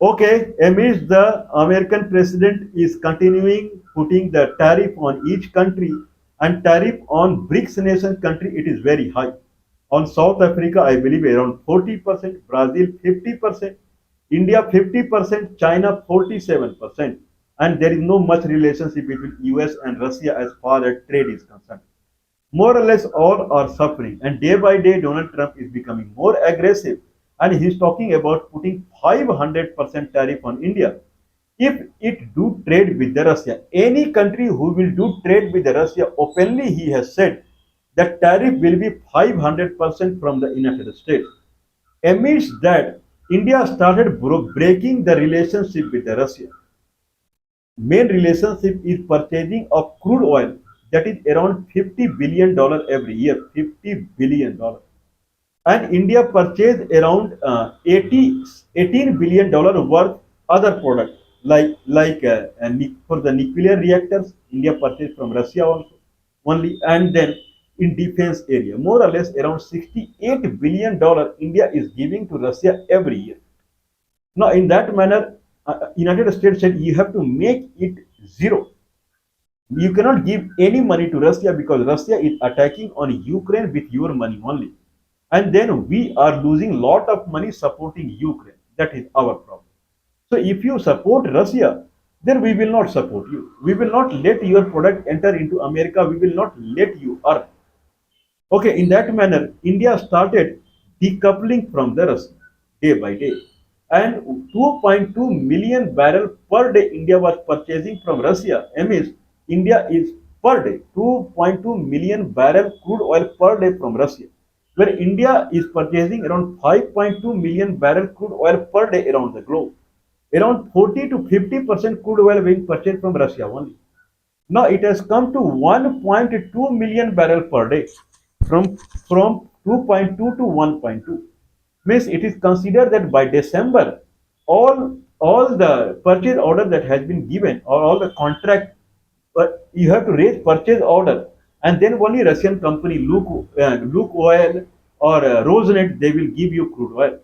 Okay, amidst the American president is continuing putting the tariff on each country and tariff on BRICS nation country, it is very high. On South Africa, I believe around 40%, Brazil 50%, India 50%, China 47%, and there is no much relationship between US and Russia as far as trade is concerned. More or less all are suffering, and day by day Donald Trump is becoming more aggressive, and he's talking about putting 500% tariff on India if it do trade with the Russia. Any country who will do trade with the Russia openly, he has said that tariff will be 500% from the United States. Amidst that, India started breaking the relationship with the Russia. Main relationship is purchasing of crude oil, that is around $50 billion every year. $50 billion. And India purchased around 80, $18 billion worth other products like for the nuclear reactors. India purchased from Russia also only, and then in defense area more or less around $68 billion India is giving to Russia every year. Now, in that manner, United States said you have to make it zero. You cannot give any money to Russia because Russia is attacking on Ukraine with your money only. And then we are losing lot of money supporting Ukraine. That is our problem. So if you support Russia, then we will not support you. We will not let your product enter into America. We will not let you earn. Okay, in that manner, India started decoupling from the Russia day by day. And 2.2 million barrel per day India was purchasing from Russia. Means India is per day 2.2 million barrel crude oil per day from Russia, where India is purchasing around 5.2 million barrel crude oil per day around the globe. Around 40 to 50% crude oil being purchased from Russia only. Now it has come to 1.2 million barrel per day from from 2.2 to 1.2. Means it is considered that by December, all the purchase order that has been given or all the contract, you have to raise purchase order, and then only Russian company Luke Oil or Rosneft they will give you crude oil.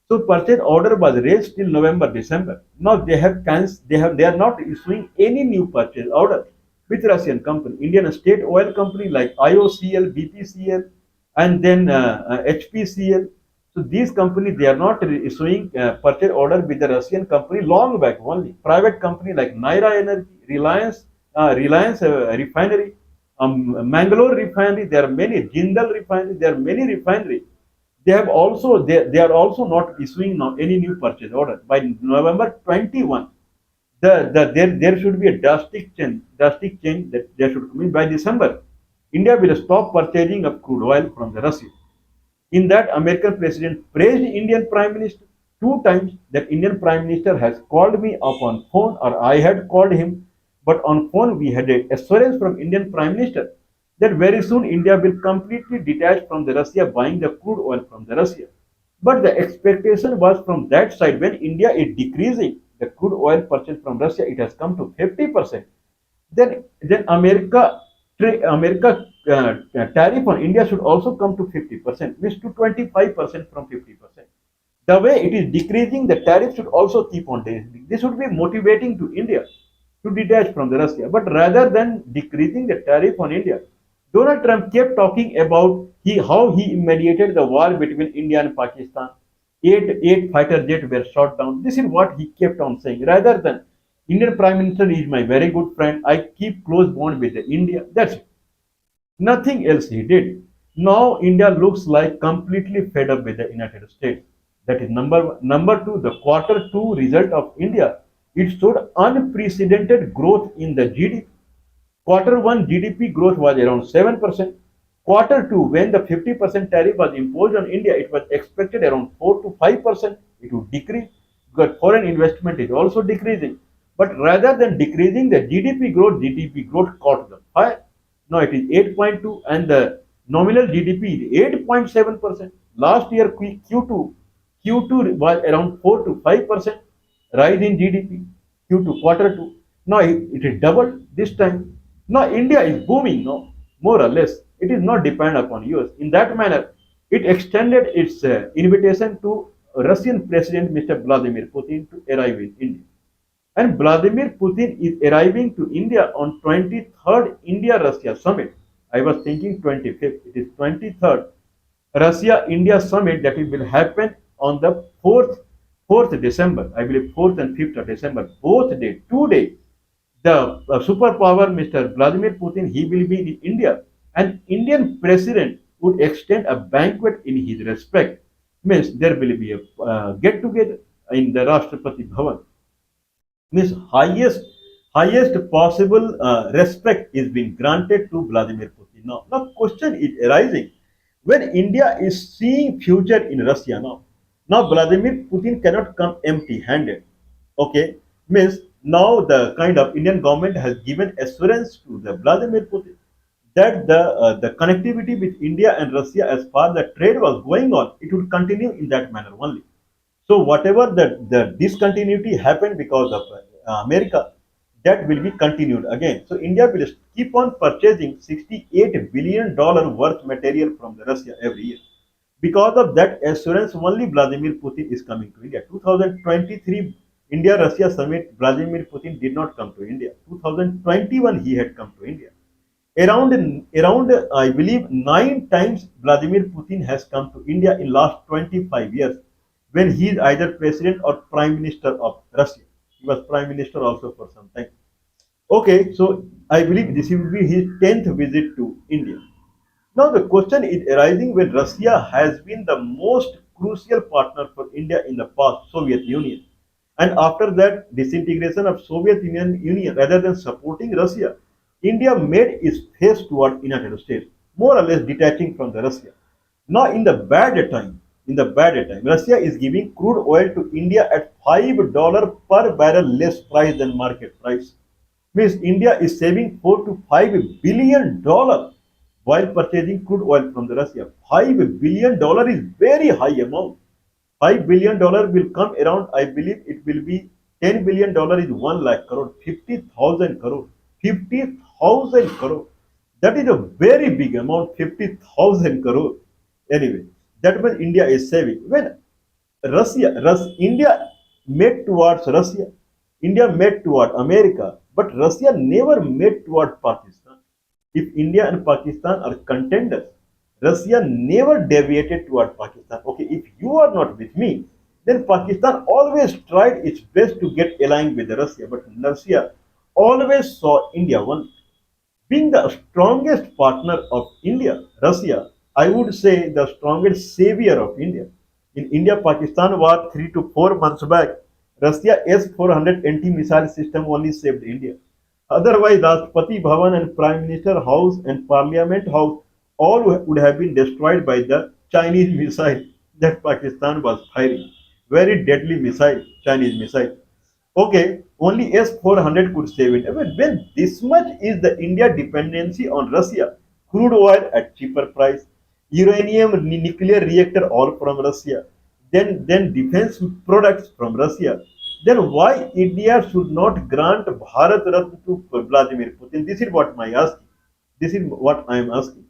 So purchase order was raised till November, December. Now they have cancelled. They are not issuing any new purchase order with Russian company, Indian state oil company like IOCL, BPCL, and then HPCL. So these companies they are not issuing purchase order with the Russian company long back only. Private company like Naira Energy, Reliance Refinery, Mangalore Refinery. There are many Jindal Refinery. There are many refineries. They are also not issuing now any new purchase order by November 21. There should be a drastic change that there should come in by December. India will stop purchasing of crude oil from the Russia. In that, American president praised Indian Prime Minister two times. That Indian Prime Minister has called me up on phone, or I had called him, but on phone we had a assurance from Indian Prime Minister that very soon India will completely detach from the Russia buying the crude oil from the Russia. But the expectation was from that side when India is decreasing the crude oil purchase from Russia, it has come to 50%. Then America tariff on India should also come to 50%, means to 25% from 50%. The way it is decreasing, the tariff should also keep on decreasing. This would be motivating to India to detach from the Russia. But rather than decreasing the tariff on India, Donald Trump kept talking about how he mediated the war between India and Pakistan. Eight fighter jets were shot down. This is what he kept on saying. Rather than Indian Prime Minister is my very good friend. I keep close bond with India. That's it. Nothing else he did. Now India looks like completely fed up with the United States. That is number one. Number two, the quarter two result of India. It showed unprecedented growth in the GDP. Quarter one GDP growth was around 7%. Quarter two, when the 50% tariff was imposed on India, it was expected around 4 to 5%. It would decrease because foreign investment is also decreasing. But rather than decreasing the GDP growth caught the fire. Now it is 8.2 and the nominal GDP is 8.7%. Last year Q2 was around 4 to 5% rise in GDP. Q2 quarter two. Now it is doubled this time. Now India is booming now, more or less. It is not dependent upon US. In that manner, it extended its invitation to Russian President Mr. Vladimir Putin to arrive in India. And Vladimir Putin is arriving to India on 23rd India-Russia summit. I was thinking 25th. It is 23rd Russia-India summit that will happen on the 4th December. I believe 4th and 5th of December. Both day, 2 days. The superpower Mr. Vladimir Putin, he will be in India. An Indian president would extend a banquet in his respect. Means there will be a get together in the Rashtrapati Bhavan. Means highest possible respect is being granted to Vladimir Putin. Now question is arising when India is seeing future in Russia now. Now Vladimir Putin cannot come empty-handed. Okay, means now the kind of Indian government has given assurance to the Vladimir Putin that the connectivity with India and Russia as far the trade was going on, it would continue in that manner only. So whatever the discontinuity happened because of America, that will be continued again. So India will keep on purchasing $68 billion worth material from the Russia every year. Because of that assurance, only Vladimir Putin is coming to India. 2023 India-Russia summit, Vladimir Putin did not come to India. 2021 he had come to India. Around I believe 9 times Vladimir Putin has come to India in last 25 years when he is either president or prime minister of Russia. He was prime minister also for some time. Okay, so I believe this will be his 10th visit to India. Now the question is arising when Russia has been the most crucial partner for India in the past, Soviet Union. And after that disintegration of Union rather than supporting Russia, India made its face toward United States, more or less detaching from the Russia. Now in the bad time, Russia is giving crude oil to India at $5 per barrel less price than market price. Means India is saving $4 to $5 billion while purchasing crude oil from the Russia. $5 billion is very high amount. $5 billion will come around, I believe it will be $10 billion is 1 lakh crore, 50,000 crore, 50,000 crore. That is a very big amount, 50,000 crore. Anyway, that means India is saving. When India made towards Russia, India made toward America, but Russia never made toward Pakistan. If India and Pakistan are contenders, Russia never deviated toward Pakistan. Okay, if you are not with me, then Pakistan always tried its best to get aligned with Russia, but Russia always saw India one. Being the strongest partner of India, Russia, I would say the strongest savior of India. In India-Pakistan war 3 to 4 months back, Russia S-400 anti-missile system only saved India. Otherwise, Rashtrapati Bhavan and Prime Minister House and Parliament House all would have been destroyed by the Chinese missile that Pakistan was firing. Very deadly missile, Chinese missile. Okay, only S-400 could save it. I mean, when this much is the India dependency on Russia, crude oil at cheaper price, uranium nuclear reactor all from Russia, then defense products from Russia, then why India should not grant Bharat Ratan to Vladimir Putin? This is what my asking. This is what I am asking.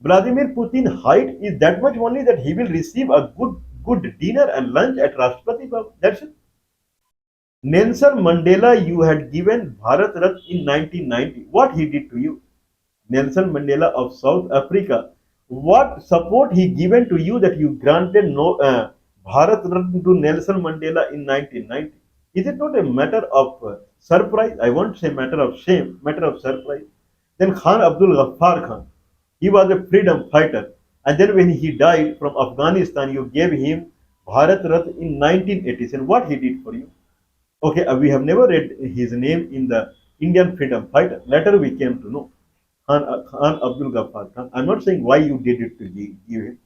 Vladimir Putin height is that much only that he will receive a good dinner and lunch at Rashtrapati Bhavan. That's it. Nelson Mandela, you had given Bharat Ratna in 1990. What he did to you? Nelson Mandela of South Africa. What support he given to you that you granted no Bharat Ratna to Nelson Mandela in 1990? Is it not a matter of surprise? I won't say matter of shame, matter of surprise. Then Khan Abdul Ghaffar Khan, he was a freedom fighter. And then when he died from Afghanistan, you gave him Bharat Ratna in 1987. What he did for you? Okay, we have never read his name in the Indian freedom fighter. Later we came to know Khan Abdul Ghaffar Khan. I'm not saying why you did it to give him,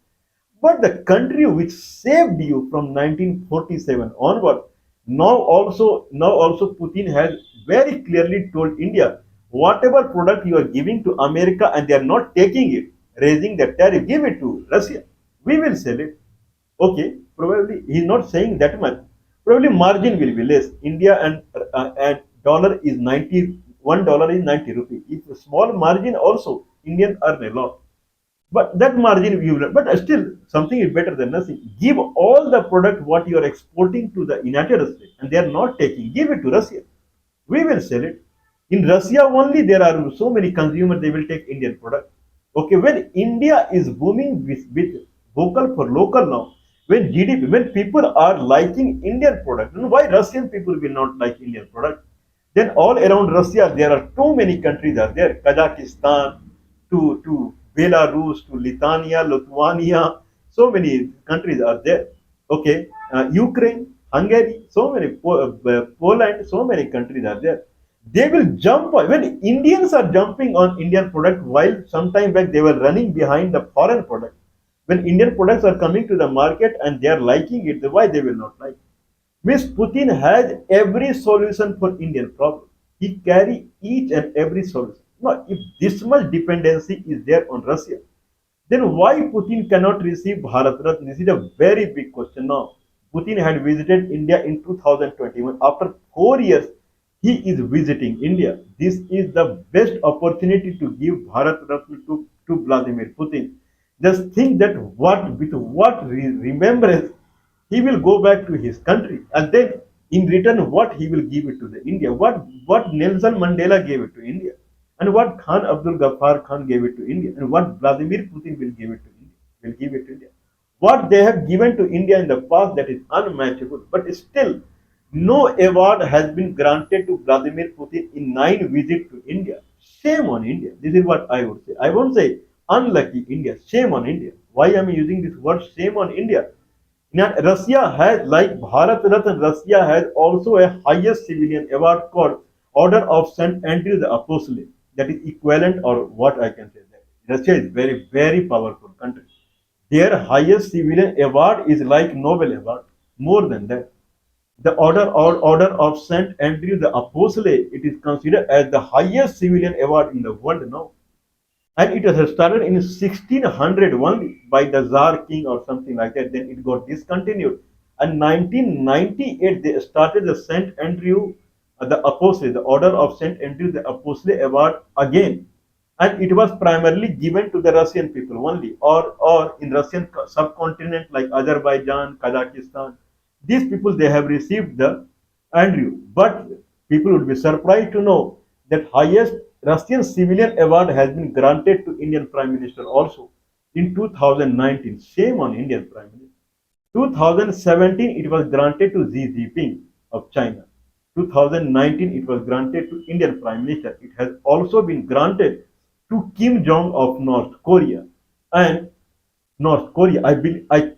but the country which saved you from 1947 onward, now also Putin has very clearly told India, whatever product you are giving to America and they are not taking it, raising the tariff, give it to Russia. We will sell it. Okay, probably he's not saying that much. Probably margin will be less. India and dollar is 90, $1 is 90 rupees. If a small margin also, Indian earn a lot. But that margin you will, but still something is better than nothing. Give all the product what you are exporting to the United States and they are not taking, give it to Russia. We will sell it. In Russia only there are so many consumers, they will take Indian product. Okay, when India is booming with vocal for local now, when GDP, when people are liking Indian product, then why Russian people will not like Indian product? Then all around Russia, there are too many countries are there. Kazakhstan to Belarus to Lithuania, so many countries are there. Okay, Ukraine, Hungary, so many Poland, so many countries are there. They will jump when Indians are jumping on Indian product while sometime back they were running behind the foreign product. When Indian products are coming to the market and they are liking it, why they will not like? Miss Putin has every solution for Indian problem. He carry each and every solution. Now, if this much dependency is there on Russia, then why Putin cannot receive Bharat Ratan? This is a very big question now. Putin had visited India in 2021. After 4 years, he is visiting India. This is the best opportunity to give Bharat Ratan to Vladimir Putin. Just think that what remembrance he will go back to his country, and then in return what he will give it to the India, what Nelson Mandela gave it to India, and what Khan Abdul Ghaffar Khan gave it to India, and what Vladimir Putin will give it to India, will give it to India. What they have given to India in the past, that is unmatchable, but still no award has been granted to Vladimir Putin in 9 visits to India. Shame on India. This is what I would say. I won't say unlucky India. Shame on India. Why am I using this word shame on India? Now, Russia has, like Bharat Ratan, Russia has also a highest civilian award called Order of Saint Andrew the Apostle. That is equivalent, or what I can say that Russia is very, very powerful country. Their highest civilian award is like Nobel Award. More than that, the Order of Saint Andrew the Apostle, it is considered as the highest civilian award in the world now, and it has started in 1600 only by the Tsar King or something like that. Then it got discontinued. And 1998 they started the Saint Andrew the Apostle, the Order of Saint Andrew the Apostle Award again, and it was primarily given to the Russian people only, or in Russian subcontinent like Azerbaijan, Kazakhstan. These people they have received the Andrew, but people would be surprised to know that highest Russian civilian award has been granted to Indian Prime Minister also in 2019. Shame on Indian Prime Minister. 2017 it was granted to Xi Jinping of China. 2019 it was granted to Indian Prime Minister. It has also been granted to Kim Jong of North Korea. And North Korea, I believe, I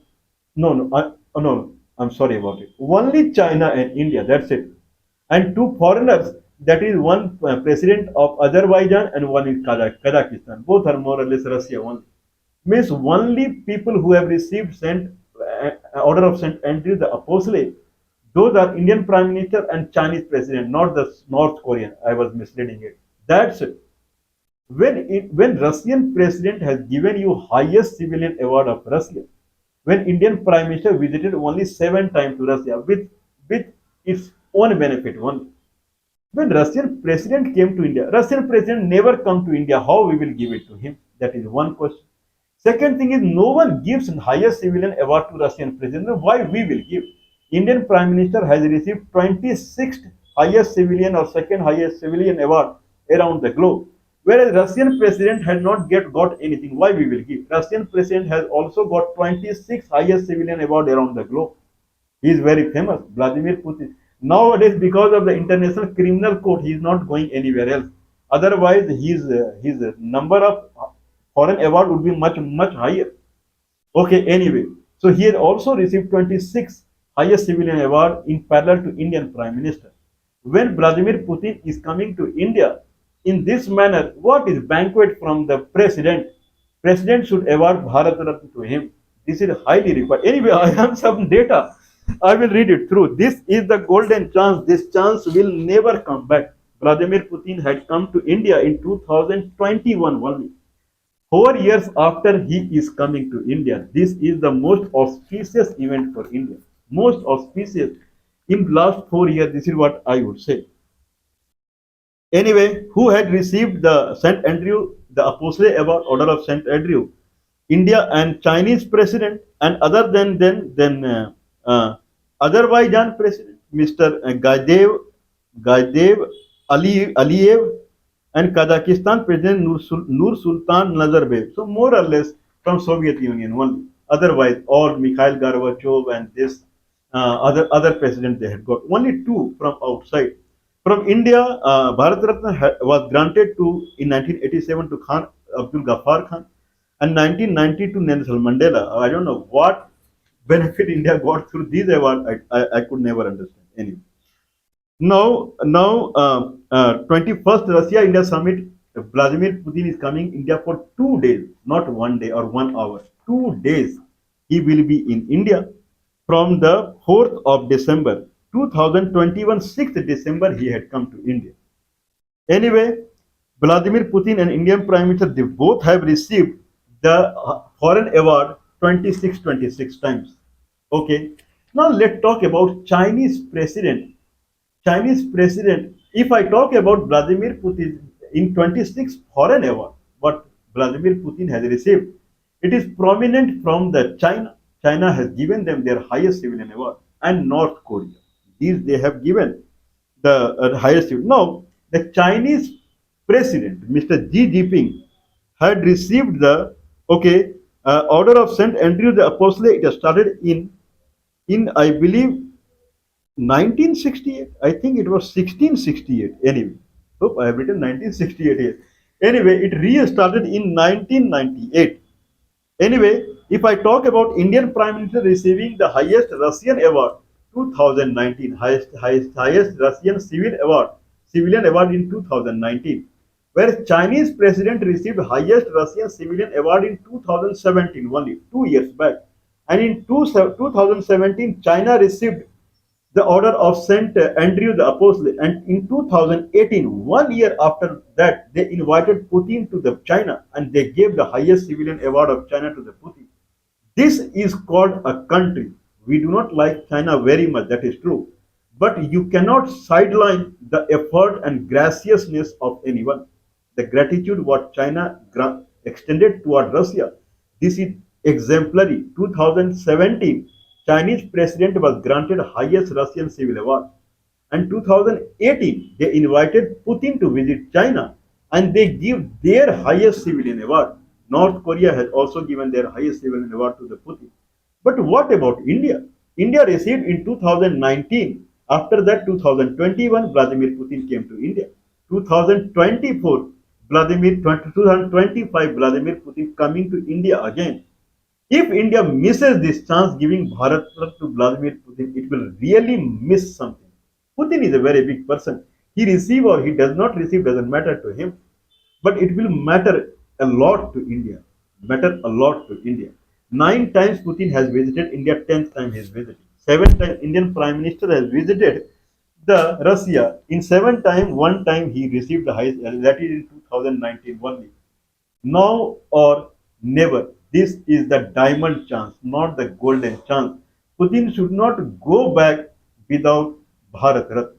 no no I, oh, no no, I'm sorry about it. Only China and India. That's it. And two foreigners. That is one president of Azerbaijan and one is Kazakhstan. Both are more or less Russia only. Means only people who have received Order of Saint Andrew the Apostle, those are Indian Prime Minister and Chinese President, not the North Korean. I was misleading it. That's it. When Russian President has given you highest civilian award of Russia, when Indian Prime Minister visited only 7 times to Russia with its own benefit only. When Russian President came to India, Russian President never come to India. How we will give it to him? That is one question. Second thing is no one gives highest civilian award to Russian President. Why we will give? Indian Prime Minister has received 26th highest civilian or second highest civilian award around the globe. Whereas Russian President has not got anything. Why we will give? Russian President has also got 26 highest civilian award around the globe. He is very famous, Vladimir Putin. Nowadays, because of the International Criminal Court, he is not going anywhere else. Otherwise, his number of foreign award would be much higher. Okay, anyway, so he has also received 26 highest civilian award in parallel to Indian Prime Minister. When Vladimir Putin is coming to India in this manner, what is banquet from the president? President should award Bharat Ratan to him. This is highly required. Anyway, I have some data. I will read it through. This is the golden chance. This chance will never come back. Vladimir Putin had come to India in 2021 only. 4 years after he is coming to India. This is the most auspicious event for India. Most auspicious. In last 4 years, this is what I would say. Anyway, who had received the St. Andrew, the Apostle Award, Order of St. Andrew? India and Chinese president, and other than Azerbaijan president, Mr. Gaidev Aliyev, and Kazakhstan president Nur Sultan Nazarbayev. So more or less from Soviet Union only. Otherwise, all Mikhail Gorbachev and this other president they had got only two from outside. From India, Bharat Ratna was granted to in 1987 to Khan Abdul Ghaffar Khan, and 1990 to Nelson Mandela. I don't know what benefit India got through these awards. I could never understand. Anyway, now 21st Russia India summit. Vladimir Putin is coming India for 2 days, not 1 day or 1 hour. 2 days he will be in India from the 4th of December 2021, 6th December he had come to India. Anyway, Vladimir Putin and Indian Prime Minister, they both have received the foreign award 26 times. Okay. Now let's talk about Chinese president. Chinese president, if I talk about Vladimir Putin in 26 foreign award, what Vladimir Putin has received, it is prominent from the China. China has given them their highest civilian award, and North Korea. These they have given the highest. Now, the Chinese president, Mr. Xi Jinping, had received the order of Saint Andrew the Apostle. It has started in I believe 1968. I think it was 1668. Anyway, hope I have written 1968 here. Anyway, it restarted in 1998. Anyway, if I talk about Indian Prime Minister receiving the highest Russian award 2019, highest Russian civilian award in 2019, whereas Chinese president received highest Russian civilian award in 2017, only 2 years back, and in 2017 China received the order of Saint Andrew the Apostle, and in 2018, 1 year after that, they invited Putin to the China and they gave the highest civilian award of China to the Putin. This is called a country. We do not like China very much, that is true. But you cannot sideline the effort and graciousness of anyone. The gratitude what China extended toward Russia, this is exemplary. 2017, Chinese president was granted highest Russian civil award. And 2018, they invited Putin to visit China and they give their highest civilian award. North Korea has also given their highest civilian award to the Putin. But what about India? India received in 2019. After that, 2021, Vladimir Putin came to India. 2024, 2025, Vladimir Putin coming to India again. If India misses this chance giving Bharat Ratan to Vladimir Putin, it will really miss something. Putin is a very big person. He receive or he does not receive doesn't matter to him, but it will matter a lot to India. Matter a lot to India. 9 times Putin has visited India. 10th time he is visiting. 7 times Indian Prime Minister has visited the Russia. In 7 times, 1 time he received the highest. That is in 2019 only. Now or never. This is the diamond chance, not the golden chance. Putin should not go back without Bharat Ratna.